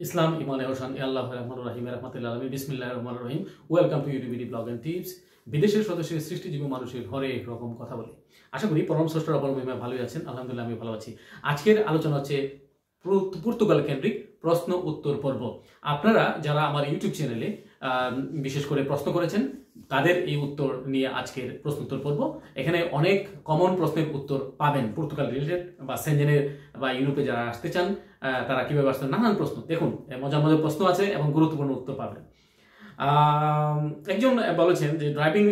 ইসলাম ইমানে হোসেন আল্লাহ রহমান রহিম রহমতুল্লাহ আলমী বিসমিল্লাহ রহমান রহিম। Welcome to YouTube BD blog and tips. বিদেশের সদস্যের সৃষ্টিজীবী মানুষের ঘরে একরকম কথা বলে। আশা করি পরম স্রষ্টার অপর মহিমায় ভালোই আছেন। আলহামদুলিল্লাহ আমি ভালো আছি। আজকের আলোচনা হচ্ছে পর্তুগাল কেন্দ্রিক প্রশ্ন উত্তর পর্ব। আপনারা যারা আমার ইউটিউব চ্যানেলে বিশেষ করে প্রশ্ন করেছেন তাদের এই উত্তর নিয়ে আজকের প্রশ্ন উত্তর পর্ব। এখানে অনেক কমন প্রশ্নের উত্তর পাবেন পর্তুগাল রিলেটেড বা সেনজেনের বা ইউরোপে যারা আসতে চান তারা কিভাবে আসতে, নানান প্রশ্ন। দেখুন, মজার মজার প্রশ্ন আছে এবং গুরুত্বপূর্ণ উত্তর পাবেন। একজন বলেছেন যে ড্রাইভিং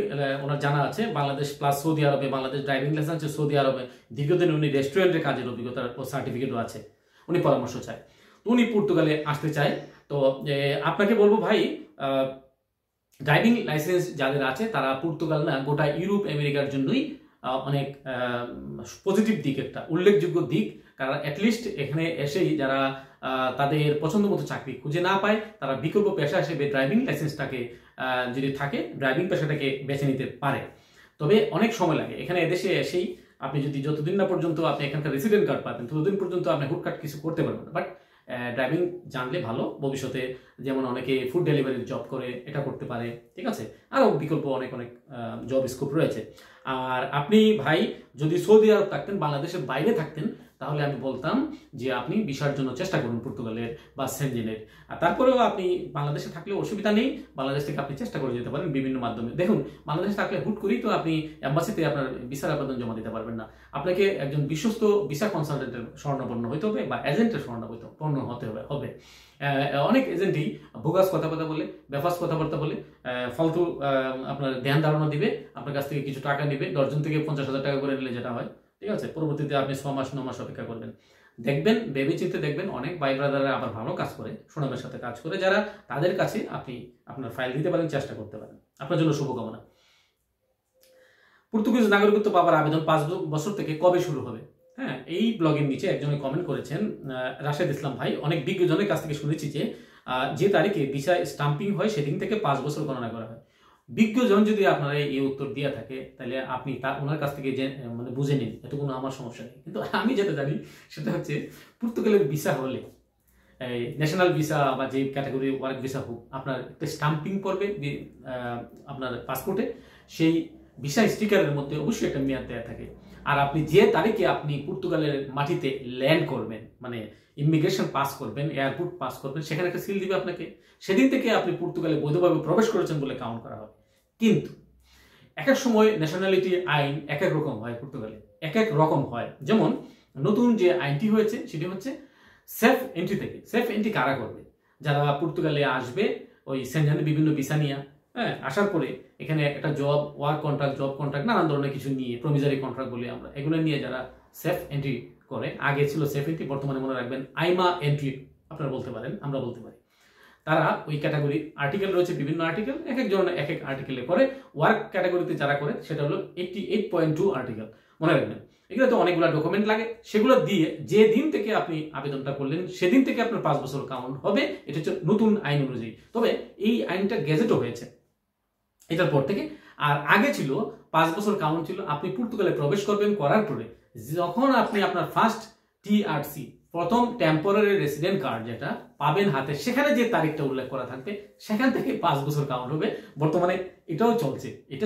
ওনার জানা আছে বাংলাদেশ প্লাস সৌদি আরবে, বাংলাদেশ ড্রাইভিং লাইসেন্স আছে সৌদি আরবে, দীর্ঘদিন উনি রেস্টুরেন্টের কাজের অভিজ্ঞতা ও সার্টিফিকেটও আছে, উনি পরামর্শ চায়, তো উনি পর্তুগালে আসতে চায়। তো আপনাকে বলবো ভাই, ড্রাইভিং লাইসেন্স যাদের আছে তারা পর্তুগাল না গোটা ইউরোপ আমেরিকার জন্যই অনেক পজিটিভ দিক, একটা উল্লেখযোগ্য দিক। কারণ অ্যাটলিস্ট এখানে এসেই যারা তাদের পছন্দ মতো চাকরি খুঁজে না পায় তারা বিকল্প পেশা হিসেবে ড্রাইভিং লাইসেন্সটাকে যদি থাকে ড্রাইভিং পেশাটাকে বেছে নিতে পারে। তবে অনেক সময় লাগে এখানে এদেশে এসেই আপনি যদি যতদিন না পর্যন্ত আপনি এখানকার রেসিডেন্ট কার্ড পাবেন ততদিন পর্যন্ত আপনি হুটকাট কিছু করতে পারবেন না। বাট ড্রাইভিং জানলে ভালো, ভবিষ্যতে যেমন অনেকে ফুড ডেলিভারির জব করে এটা করতে পারে, ঠিক আছে, আরও বিকল্প অনেক অনেক জব স্কোপ রয়েছে। আর আপনি ভাই যদি সৌদি আরব থাকতেন, বাংলাদেশের বাইরে থাকতেন, তাহলে আমি বলতাম যে আপনি ভিসার জন্য চেষ্টা করুন পর্তুগালের বা সেনজেনের। আর তারপরেও আপনি বাংলাদেশে থাকলেও অসুবিধা নেই, বাংলাদেশ থেকে আপনি চেষ্টা করে যেতে পারেন বিভিন্ন মাধ্যমে। দেখুন, বাংলাদেশে থাকলে হুট করেই তো আপনি অ্যাম্বাসিতে আপনার ভিসার আবেদন জমা দিতে পারবেন না। আপনাকে একজন বিশ্বস্ত ভিসা কনসালটেন্টের স্বর্ণাপন্ন হতে হবে বা এজেন্টের স্বর্ণাপন্ন হতে হবে। অনেক এজেন্টই ভোগাস কথাবার্তা বলে, বেফাস কথাবার্তা বলে, ফালতু আপনার ধ্যান ধারণা দিবে, আপনার কাছ থেকে কিছু টাকা নেবে, 10 জন থেকে 50,000 টাকা করে নিলে যেটা হয়, ঠিক আছে, পরবর্তীতে আপনি 6 মাস 9 মাস অপেক্ষা করবেন। দেখবেন, ভেবে চিন্তে দেখবেন, অনেক ভাই ব্রাদাররা আবার ভালো কাজ করে, সুনামের সাথে কাজ করে, যারা তাদের কাছে আপনি আপনার ফাইল দিতে পারেন, চেষ্টা করতে পারেন। আপনার জন্য শুভকামনা। পর্তুগিজ নাগরিকত্ব পাওয়ার আবেদন 5 বছর থেকে কবে শুরু হবে? হ্যাঁ, এই ব্লগের নিচে একজনে কমেন্ট করেছেন, রাশেদ ইসলাম ভাই। অনেক বিজ্ঞজনের কাছ থেকে শুনেছি যে তারিখে ভিসা স্টাম্পিং হয় সেদিন থেকে 5 বছর গণনা করা হয়। বিজ্ঞজন যদি আপনারা এই উত্তর দিয়ে থাকে তাহলে আপনি ওনার কাছ থেকে মানে বুঝে নিন, এত কোনো আমার সমস্যা নেই। কিন্তু আমি যেটা জানি সেটা হচ্ছে পর্তুগালের ভিসা হলে, ন্যাশনাল ভিসা বা যে ক্যাটাগরি ওয়ার্ক ভিসা হোক, আপনার একটা স্টাম্পিং করবে আপনার পাসপোর্টে, সেই ভিসা স্টিকারের মধ্যে অবশ্যই একটা মেয়াদ দেওয়া থাকে। আর আপনি যে তারিখে আপনি পর্তুগালের মাটিতে ল্যান্ড করবেন, মানে ইমিগ্রেশন পাস করবেন, এয়ারপোর্ট পাস করবেন, সেখানে একটা সিল দিবে আপনাকে, সেদিন থেকে আপনি পর্তুগালে বৈধভাবে প্রবেশ করেছেন বলে কাউন্ট করা হবে। কিন্তু এক এক সময় ন্যাশনালিটি আইন এক এক রকম হয়, পর্তুগালে এক এক রকম হয়। যেমন নতুন যে আইনটি হয়েছে সেটি হচ্ছে সেফ এন্ট্রি থেকে। সেফ এন্ট্রি কারা করবে? যারা পর্তুগালে আসবে ওই সেনজেনের বিভিন্ন ভিসা নিয়ে, হ্যাঁ, আসার পরে এখানে একটা জব কন্ট্রাক্ট নানান ধরনের কিছু নিয়ে, প্রমিজারি কন্ট্রাক্ট বলি আমরা, এগুলো নিয়ে যারা সেফ এন্ট্রি করে, আগে ছিল সেফ এন্ট্রি, বর্তমানে মনে রাখবেন আইমা এন্ট্রি আপনারা বলতে পারেন, আমরা বলতে পারি। তারা ওই ক্যাটাগরি আর্টিকেল রয়েছে, বিভিন্ন আর্টিকেল, এক একজন এক এক আর্টিকেলে করে। ওয়ার্ক ক্যাটাগরিতে যারা করে সেটা হলো 88.2 আর্টিকেল, মনে রাখবেন। এগুলো তো অনেকগুলো ডকুমেন্ট লাগে, সেগুলো দিয়ে যে দিন থেকে আপনি আবেদনটা করলেন সেদিন থেকে আপনার 5 বছর কাউন্ট হবে। এটা হচ্ছে নতুন আইন অনুযায়ী। তবে এই আইনটা গেজেটও হয়েছে এটার পর থেকে। আর আগে ছিল 5 বছর কাউন্ট ছিল আপনি পর্তুগালে প্রবেশ করবেন, করার পরে যখন আপনি আপনার ফার্স্ট টিআরসি, প্রথম টেম্পোরারি রেসিডেন্ট কার্ড যেটা পাবেন হাতে, সেখানে যে তারিখটা উল্লেখ করা থাকবে সেখান থেকে 5 বছর কাউন্ট হবে। বর্তমানে এটা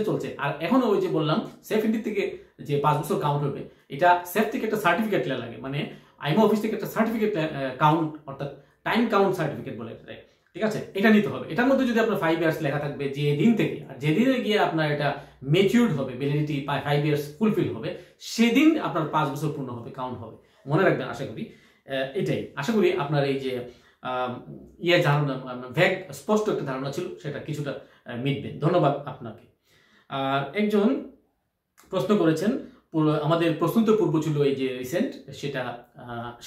চলছে। আর এখন ওই যে বললাম সেফ এন্ট্রি থেকে যে 5 বছর কাউন্ট হবে, এটা সেফ থেকে একটা সার্টিফিকেট লাগে, মানে আইমা অফিস থেকে একটা সার্টিফিকেট কাউন্ট, অর্থাৎ টাইম কাউন্ট সার্টিফিকেট বলে, ঠিক আছে, এটা নিতে হবে। এটার মধ্যে যদি আপনার 5 ইয়ার্স লেখা থাকবে যে দিন থেকে, আর যেদিনে গিয়ে আপনার এটা ম্যাচিউরড হবে, ভ্যালিডিটি 5 ইয়ার্স ফুলফিল হবে, সেদিন আপনার 5 বছর পূর্ণ হবে, কাউন্ট হবে। মনে রাখবেন, আশা করি এটাই। আশা করি আপনার এই যে ধারণা, স্পষ্ট একটা ধারণা ছিল, সেটা কিছুটা মিটবে। ধন্যবাদ আপনাকে। আর একজন প্রশ্ন করেছেন, আমাদের প্রশ্নোত্তর পূর্ব ছিল এই যে রিসেন্ট,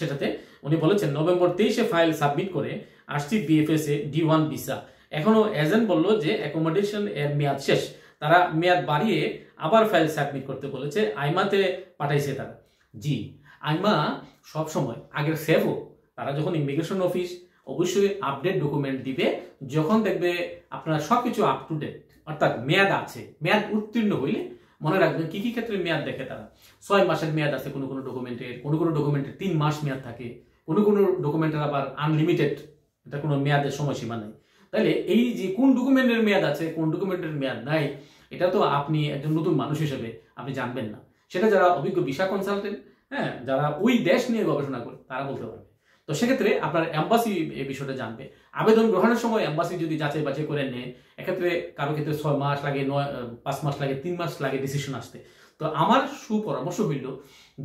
সেটাতে উনি বলেছেন নভেম্বর 23-এ ফাইল সাবমিট করে আসছি বিএফএস এ D1 ভিসা, এখনো এজেন্ট বললো যে অ্যাকোমোডেশন এর মেয়াদ শেষ, তারা মেয়াদ বাড়িয়ে আবার ফাইল সাবমিট করতে বলেছে, আইমাতে পাঠাইছে তারা। জি, আইমা সবসময় আগের সেফও, তারা যখন ইমিগ্রেশন অফিস অবশ্যই আপডেট ডকুমেন্ট দিবে যখন দেখবে আপনার সবকিছু আপ টু ডেট, অর্থাৎ মেয়াদ আছে, মেয়াদ উত্তীর্ণ হইলে। মনে রাখবেন কি কি ক্ষেত্রে মেয়াদ দেখে তারা, 6 মাসের মেয়াদ আছে কোনো ডকুমেন্টের, কোনো ডকুমেন্টের 3 মাস মেয়াদ থাকে, কোনো ডকুমেন্টের আবার আনলিমিটেড এটা কোনো মেয়াদের সময়সীমা নেই। তাহলে এই যে কোন ডকুমেন্টের মেয়াদ আছে, কোন ডকুমেন্টের মেয়াদ নাই, এটা তো আপনি একজন নতুন মানুষ হিসেবে আপনি জানবেন না। সেটা যারা অভিজ্ঞ ভিসা কনসালটেন্ট, হ্যাঁ, যারা ওই দেশ নিয়ে গবেষণা করে, তারা বলতে পারবে। তো সেক্ষেত্রে আপনার এম্বাসি এই বিষয়টা জানবে। আবেদন গ্রহণের সময় এম্বাসি যদি যাচাই বাছাই করে নেয়, এক্ষেত্রে কারো ক্ষেত্রে 6 মাস লাগে, 5 মাস লাগে, 3 মাস লাগে ডিসিশন আসতে। তো আমার সুপরামর্শ হইল,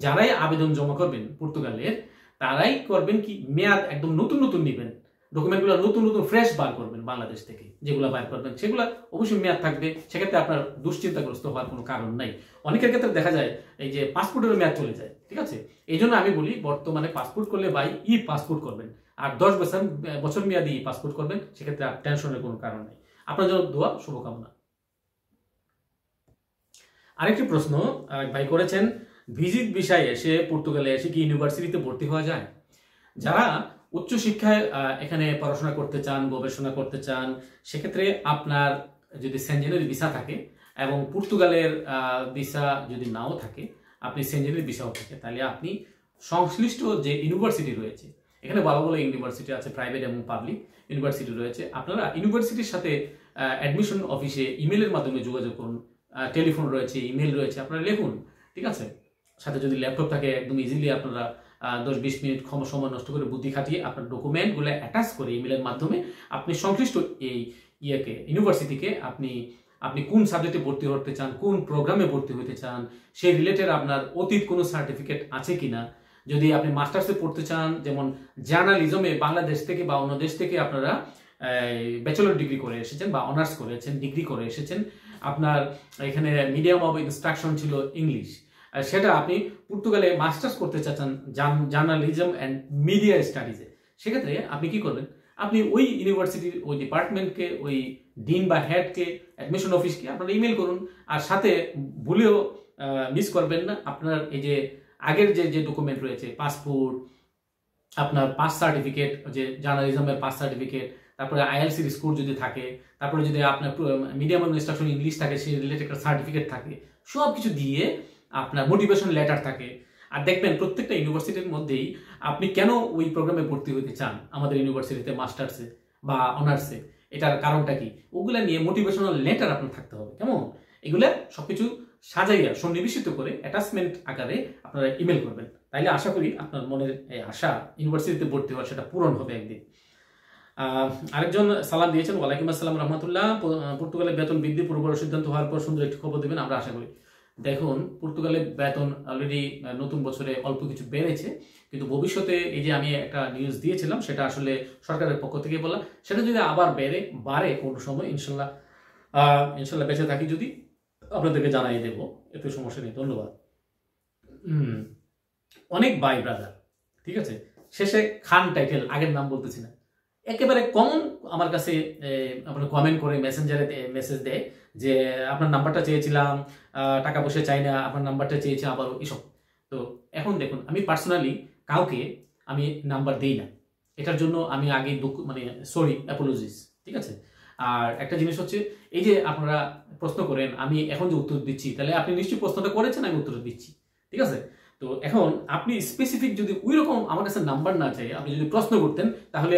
যারাই আবেদন জমা করবেন পর্তুগালের, তারাই করবেন কি মেয়াদ একদম নতুন নতুন নেবেন, ডকুমেন্টগুলো নতুন নতুন ফ্রেশ বার করবেন বাংলাদেশ থেকে, যেগুলো বার করবেন সেগুলো অবশ্যই মেয়াদ থাকবে। সেক্ষেত্রে আপনার দুশ্চিন্তাগ্রস্ত হওয়ার কোনো কারণ নাই। অনেকের ক্ষেত্রে দেখা যায় এই যে পাসপোর্টের মেয়াদ চলে যায়, ঠিক আছে। এই জন্য আমি বলি বর্তমানে পাসপোর্ট করলে ভাই ই পাসপোর্ট করবেন, আর 10 বছর মেয়াদি ই পাসপোর্ট করবেন। সেক্ষেত্রে আর টেনশনের কোনো কারণ নেই। আপনার জন্য দোয়া, শুভকামনা। আরেকটি প্রশ্ন ভাই করেছেন, ভিজিট ভিসায় এসে পর্তুগালে এসে কি ইউনিভার্সিটিতে ভর্তি হওয়া যায়? যারা উচ্চশিক্ষায় এখানে পড়াশোনা করতে চান, গবেষণা করতে চান, সেক্ষেত্রে আপনার যদি সেনজেনের ভিসা থাকে এবং পর্তুগালের ভিসা যদি নাও থাকে, আপনি সেনজেনের ভিসাও থাকে, তাহলে আপনি সংশ্লিষ্ট যে ইউনিভার্সিটি রয়েছে, এখানে ভালো ভালো ইউনিভার্সিটি আছে, প্রাইভেট এবং পাবলিক ইউনিভার্সিটি রয়েছে, আপনারা ইউনিভার্সিটির সাথে অ্যাডমিশন অফিসে ইমেলের মাধ্যমে যোগাযোগ করুন। টেলিফোন রয়েছে, ইমেল রয়েছে, আপনারা লিখুন, ঠিক আছে। সাথে যদি ল্যাপটপ থাকে, একদম ইজিলি আপনারা 10-20 মিনিট সময় নষ্ট করে বুদ্ধি খাটিয়ে আপনার ডকুমেন্টগুলো অ্যাটাচ করে ইমেলের মাধ্যমে আপনি সংশ্লিষ্ট এই ইউনিভার্সিটিকে আপনি কোন সাবজেক্টে ভর্তি হতে চান, কোন প্রোগ্রামে ভর্তি হতে চান, সেই রিলেটেড আপনার অতীত কোনো সার্টিফিকেট আছে কিনা। যদি আপনি মাস্টার্সে পড়তে চান, যেমন জার্নালিজমে বাংলাদেশ থেকে বা অন্য দেশ থেকে আপনারা ব্যাচেলর ডিগ্রি করে এসেছেন বা অনার্স করেছেন, ডিগ্রি করে এসেছেন, আপনার এখানে মিডিয়াম অফ ইনস্ট্রাকশন ছিল ইংলিশ, সেটা আপনি পর্তুগালে মাস্টার্স করতে চাচ্ছেন জার্নালিজম অ্যান্ড মিডিয়া স্টাডিজে, সেক্ষেত্রে আপনি কি করবেন, আপনি ওই ইউনিভার্সিটির ওই ডিপার্টমেন্টকে, ওই ডিন বা হেডকে, অ্যাডমিশন অফিসকে আপনারা ইমেল করুন। আর সাথে ভুলেও মিস করবেন না আপনার এই যে আগের যে ডকুমেন্ট রয়েছে, পাসপোর্ট, আপনার পাস সার্টিফিকেট, যে জার্নালিজমের পাস সার্টিফিকেট, তারপরে আইএলসির স্কোর যদি থাকে, তারপরে যদি আপনার মিডিয়াম অফ ইনস্ট্রাকশন ইংলিশ থাকে, সেই রিলেটেড একটা সার্টিফিকেট থাকে, সব কিছু দিয়ে আপনার মোটিভেশন লেটার থাকে। আর দেখবেন প্রত্যেকটা ইউনিভার্সিটির মধ্যেই আপনি কেন ওই প্রোগ্রামে ভর্তি হতে চান আমাদের ইউনিভার্সিটিতে মাস্টার্সে বা অনার্সে, এটার কারণটা কি, ওগুলা নিয়ে মোটিভেশনাল লেটার আপনার থাকতে হবে, কেমন। এগুলা সবকিছু সাজাইয়া সন্নিবেশিত করে অ্যাটাচমেন্ট আকারে আপনারা ইমেল করবেন। তাইলে আশা করি আপনার মনের এই আশা ইউনিভার্সিটিতে ভর্তি হওয়ার সেটা পূরণ হবে একদিন। আরেকজন সালাম দিয়েছেন, ওয়ালাইকুম আসসালাম রহমতুল্লাহ। পর্তুগালে বেতন বৃদ্ধি পূর্ব সিদ্ধান্ত হওয়ার পর সুন্দর একটি খবর দেবেন, আমরা আশা করি। দেখুন, পর্তুগালে বেতন অলরেডি নতুন বছরে অল্প কিছু বেড়েছে, কিন্তু ভবিষ্যতে এই যে আমি একটা নিউজ দিয়েছিলাম, সেটা আসলে সরকারের পক্ষ থেকে বললাম, সেটা যদি আবার বাড়ে কোনো সময়, ইনশাল্লাহ বেঁচে থাকি যদি, আপনাদেরকে জানাই দেব, এতে সমস্যা নেই। ধন্যবাদ। অনেক ভাই ব্রাদার, ঠিক আছে, শেষে খান টাইটেল, আগের নাম বলতেছি না, একেবারে কমন আমার কাছে আপনার কমেন্ট করে মেসেঞ্জারে মেসেজ দেয় যে আপনার নাম্বারটা চেয়েছিলাম, টাকা পয়সা চাই না, আপনার নাম্বারটা চেয়েছি আবার, এসব। তো এখন দেখুন, আমি পার্সোনালি কাউকে আমি নাম্বার দিই না, এটার জন্য আমি আগে সরি, অ্যাপোলজিস, ঠিক আছে। আর একটা জিনিস হচ্ছে, এই যে আপনারা প্রশ্ন করেন, আমি এখন যে উত্তর দিচ্ছি, তাহলে আপনি নিশ্চয়ই প্রশ্নটা করেছেন, আমি উত্তর দিচ্ছি, ঠিক আছে। তো এখন আপনি স্পেসিফিক যদি ওই রকম আমার কাছে নাম্বার না চাই, আপনি যদি প্রশ্ন করতেন, তাহলে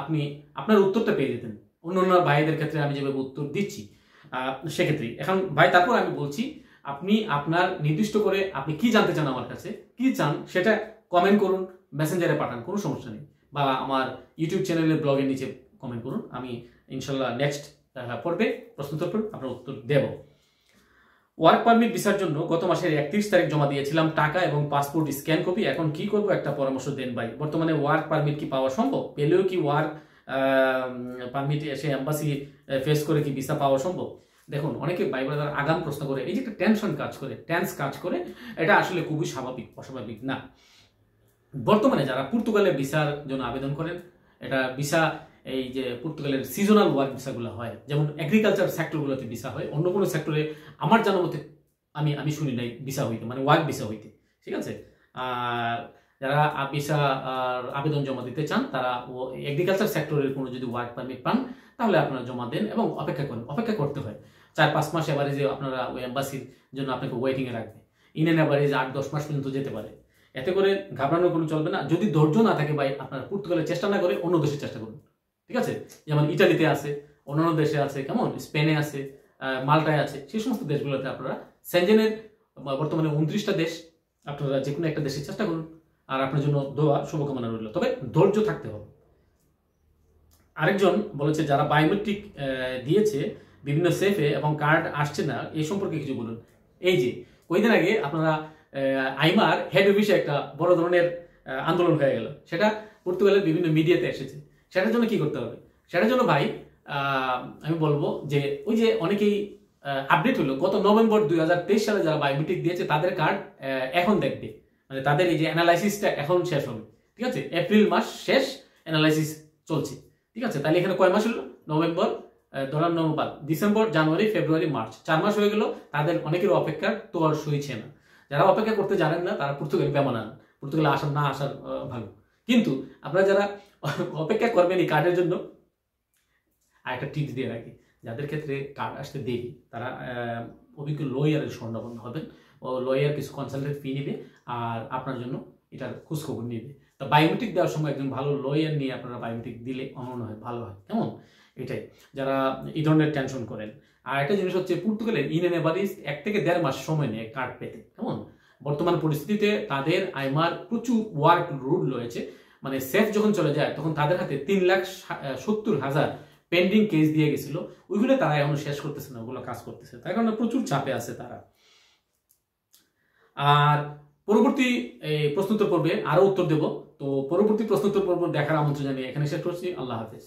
আপনি আপনার উত্তরটা পেয়ে যেতেন। অন্য ভাইদের ক্ষেত্রে আমি যেভাবে উত্তর দিচ্ছি, সেক্ষেত্রে এখন ভাই, তারপর আমি বলছি, আপনি আপনার নির্দিষ্ট করে আপনি কি জানতে চান, আমার কাছে কি চান, সেটা কমেন্ট করুন, মেসেঞ্জারে পাঠান, কোনো সমস্যা নেই, বা আমার ইউটিউব চ্যানেলের ব্লগের নিচে কমেন্ট করুন। আমি ইনশাল্লাহ নেক্সট পর্বে প্রশ্নোত্তর আপনার উত্তর দেব। ওয়ার্ক পারমিট ভিসার জন্য গত মাসের 31 তারিখ জমা দিয়েছিলাম, টাকা এবং পাসপোর্ট স্ক্যান কপি। এখন কি করব, একটা পরামর্শ দেন ভাই। বর্তমানে ওয়ার্ক পারমিট কি পাওয়া সম্ভব? পেলেও কি ওয়ার্ক পারমিট এসে এম্বাসি ফেস করে কি ভিসা পাওয়া সম্ভব? দেখুন, অনেকে ভাই ব্রাদার আগাম প্রশ্ন করে, এই যে একটা টেনশন কাজ করে, এটা আসলে খুবই স্বাভাবিক, অস্বাভাবিক না। বর্তমানে যারা পর্তুগালে ভিসার জন্য আবেদন করেন, এটা ভিসা, এই যে পর্তুগালের সিজনাল ওয়ার্ক ভিসাগুলো হয়, যেমন এগ্রিকালচার সেক্টরগুলোতে ভিসা হয়, অন্য কোনো সেক্টরে আমার জানা মতে আমি শুনি নাই ভিসা হইতে, মানে ওয়ার্ক ভিসা হইতে, ঠিক আছে। যারা ভিসা আবেদন জমা দিতে চান, তারা এগ্রিকালচার সেক্টরের কোনো যদি ওয়ার্ক পারমিট পান, তাহলে আপনারা জমা দেন এবং অপেক্ষা করতে হয় 4-5 মাস এভারেজে। আপনারা ওই এম্বাসির জন্য আপনাকে ওয়েটিংয়ে রাখবে, ইন এন এভারেজ 8-10 মাস পর্যন্ত যেতে পারে। এতে করে ঘাবড়ানোর কোনো চলবে না। যদি ধৈর্য না থাকে ভাই, আপনারা পর্তুগালের চেষ্টা না করে অন্য দেশের চেষ্টা করুন, ঠিক আছে, যেমন ইটালিতে আছে, অন্যান্য দেশে আছে, কেমন স্পেনে আছে, মাল্টায় আছে, সেই সমস্ত দেশগুলোতে আপনারা সেনজেনের বর্তমানে 29টা দেশ, আপনারা যে কোনো একটা দেশে চেষ্টা করুন। আর আপনার জন্য দোয়া শুভকামনা রইল, তবে ধৈর্য থাকতে হবে। আরেকজন বলেছে যারা বায়োমেট্রিক দিয়েছে বিভিন্ন সেফে এবং কার্ড আসছে না, এই সম্পর্কে কিছু বলুন। এই যে কয়েকদিন আগে আপনারা আইমার হেড অফিসে একটা বড় ধরনের আন্দোলন হয়ে গেল, সেটা পর্তুগালের বিভিন্ন মিডিয়াতে এসেছে। সেটার জন্য কি করতে হবে? সেটার জন্য ভাই আমি বলবো যে ওই যে অনেকেই আপডেট হলো গত নভেম্বর 2023 সালে যারা বায়োমেট্রিক দিয়েছে তাদের কার্ড এখন দেখবে, মানে তাদের এই যে অ্যানালাইসিসটা এখন শেষ হবে। ঠিক আছে, এপ্রিল মাস শেষ, অ্যানালাইসিস চলছে। ঠিক আছে, তাহলে এখানে কয় মাস হলো? নভেম্বর, ধরার নভেম্বর, ডিসেম্বর, জানুয়ারি, ফেব্রুয়ারি, মার্চ, 4 মাস হয়ে গেল। তাদের অনেকের অপেক্ষার তো আর সইছে না। যারা অপেক্ষা করতে জানেন না তারা পর্তুগালে বেমানান, পর্তুগালে আসার না আসার ভালো। কিন্তু আপনারা যারা অপেক্ষা করবেন এই কার্ডের জন্য, আর একটা টিপস দিয়ে রাখি, যাদের ক্ষেত্রে কার্ড আসতে দেরি তারা অভিজ্ঞ লয়ারের স্বর্ণাপন্ন হবেন। ও লয়ার কিছু কনসালটেন্ট ফি নেবে আর আপনার জন্য এটার খোঁজখবর নেবে। তা বায়োমেট্রিক দেওয়ার সময় একজন ভালো লয়ার নিয়ে আপনারা বায়োমেট্রিক দিলে মনে হয় ভালো হয়, কেমন? এটাই যারা এই ধরনের টেনশন করেন। আর একটা জিনিস হচ্ছে পর্তুগালের ইন এভারেজ 1 থেকে 1.5 মাস সময় নেয় কার্ড পেতে, কেমন? বর্তমান পরিস্থিতিতে তাদের আইমার প্রচুর ওয়ার্ক রুল রয়েছে, মানে সেফ যখন চলে যায় তখন তাদের হাতে 3,70,000 পেন্ডিং কেস দিয়ে গেছিল, ওইগুলো তারা এখনো শেষ করতেছে না, ওগুলো কাজ করতেছে, তার কারণে প্রচুর চাপে আছে তারা। আর পরবর্তী প্রশ্নোত্তর পর্বে আরো উত্তর দেব, তো পরবর্তী প্রশ্নোত্তর পর্ব দেখার আমন্ত্রণ জানিয়ে এখানে শেষ করছি। আল্লাহ হাফেজ।